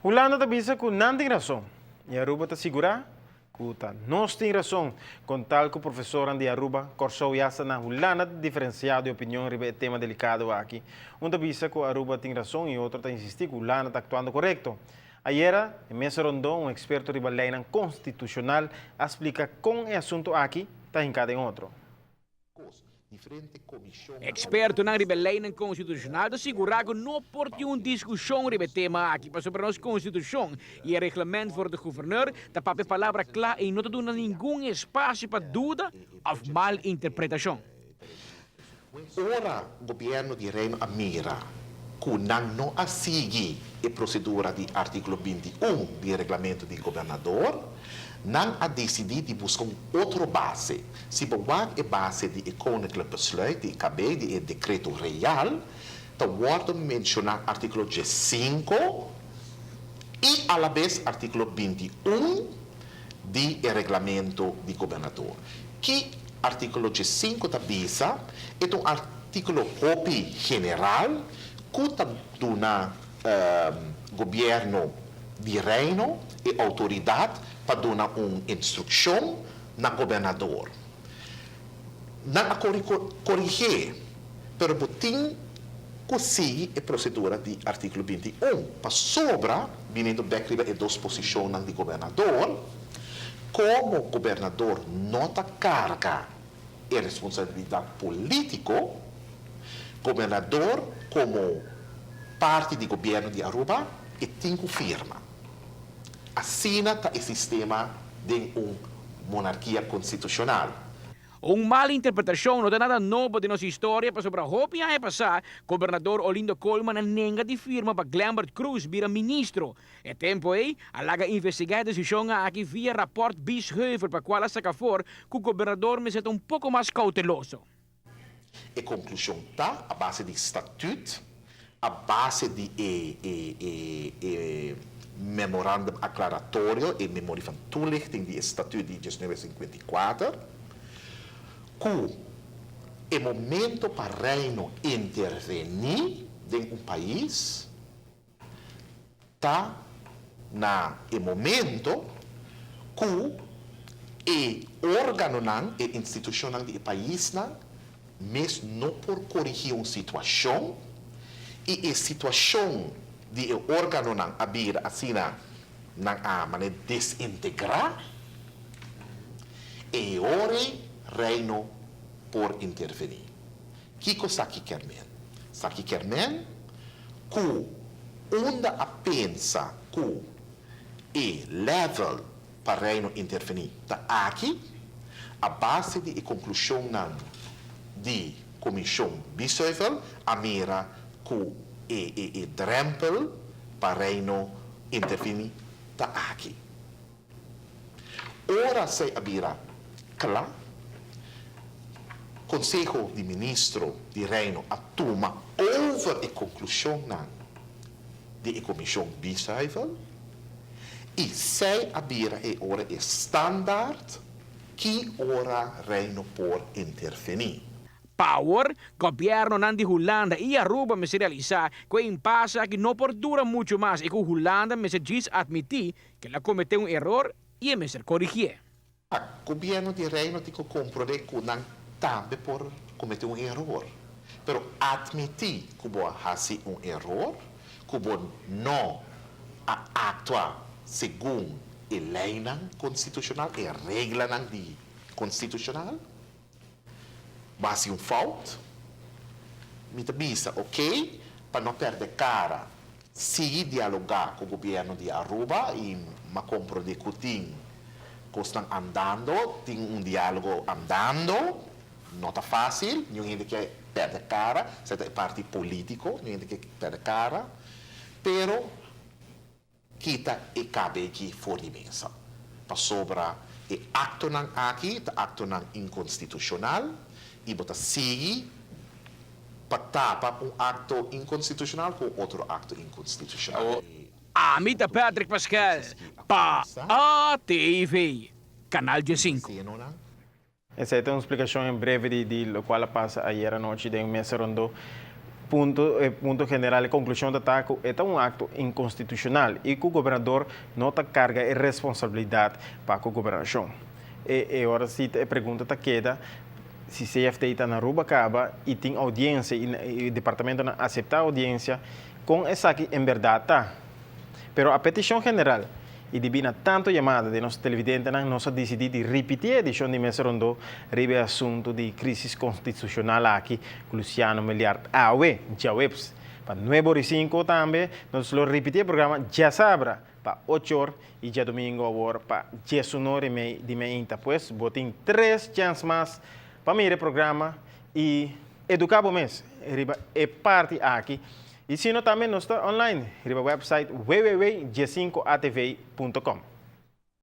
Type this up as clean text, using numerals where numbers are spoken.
Hulanda tabisa ku não tem razão. E Aruba ta segura kuta nós tem razão. Com tal que o professor de Aruba corsou yasa na Hulanda diferenciado de opinião ribe tema delicado aqui. Um tabisa ku Aruba tem razão e outro ta insistir que Hulanda está actuando correto. Ayer, em Mesa Rondon, um experto riba lei constitucional explica como é assunto aqui está em cada outro. Experto na rebelião constitucional assegurar que não pode uma discussão sobre o tema aqui sobre a nossa Constituição e o regulamento for de governador da papel palavra clara e não dá nenhum espaço para dúvida ou mal interpretação. Ora o governo di Reino Amira que não segue a procedura do artigo 21 do regulamento do governador, não a decidir de buscar outra base. Se bewaar a base de koninklijk besluit, de KB, de decreto real, dan wordt mencionado artigo 5 e a la vez artigo 21 do regulamento do governador. Que artigo 5 da bisa é um artigo copy general que dá governo de reino e autoridade para dar uma instrução na governador. Não a corrigir, pero botim que a procedura do artigo 21 para sobra, vindo back e duas posições do governador, como o governador nota carga e responsabilidade política, governador como parte do governo de Aruba e tem firma. Assina o sistema de uma monarquia constitucional. Uma mala interpretação não tem nada novo de nossa história, para sobre a roupa e passar, governador Olindo Coleman nenga de firma para Glambert Cruz vira ministro. E tempo aí, alaga investigar a decisão aqui via rapport Biesheuvel para qual saca for, que o governador me sente pouco mais cauteloso. A conclusão está a base do estatuto, a base de memorandum aclaratório e memória van toelichting do estatuto de 1954, que o momento para o reino intervenir em um país está no momento que o órgão e instituição do país mas não por corrigir uma situação e a situação do órgão abrir assim na maneira desintegrar e ora reino por intervenir. Que cosa que quer men? Saki quer men que onde a pensa que o level para reino intervenir está aqui, a base de conclusão de comissão Biesheuvel, a mira que o drempel para reino intervenir está aqui. Ora se abrirá claro, Conselho de Ministro de Reino a toma over a conclusão de comissão Biesheuvel e se abrirá ora é standaard que ora reino por intervenir. Power, governo de Holanda e Aruba me se realizar que impasse que não perdura muito mais e que Holanda me se diz admitir que ela cometeu um erro e me se corrigir. O governo de reino tem que compreender que não também por cometer um erro. Pero admitir que você faz um erro, que não atua segundo a lei constitucional e a regra constitucional, mas um falta, me avisa, ok? Para não perder cara, seguir dialogar com o governo de Aruba e me compreender que tem estão andando, tem um diálogo andando, não está fácil, ninguém quer perder cara, certo? É parte político, ninguém quer perder cara, pero kita e cabe aqui fora de mesa. Para sobra, e acto não aqui, acto não inconstitucional, e bota seguir para tapar um acto inconstitucional com outro acto inconstitucional. Amita Patrick Pascal, para a TV, Canal G5. Essa é uma explicação em breve de lo qual passa ayer à noite de um Mesa Rondon. punto general e conclusão da TACO é um acto inconstitucional e que o governador não carga a responsabilidade para a governação. E agora se a pergunta queda, se CFT está na Aruba acaba e tem audiência e o departamento não aceita a audiência, com essa aqui em verdade está. Pero a petição general e divina tanto chamada de nosso televidente não se decidiu de repetir a edição de Mesa Rondô sobre o assunto de crise constitucional aqui com Luciano Meliard Awe, já webs. Para 9h05 também, nós vamos repetir o programa já sabra para 8h e já domingo agora para 10h30 de manhã. Pues, botem 3 chances mais para mirar o programa e educar o mês. É parte aqui. E se não também nós está online, no website www.g5atv.com.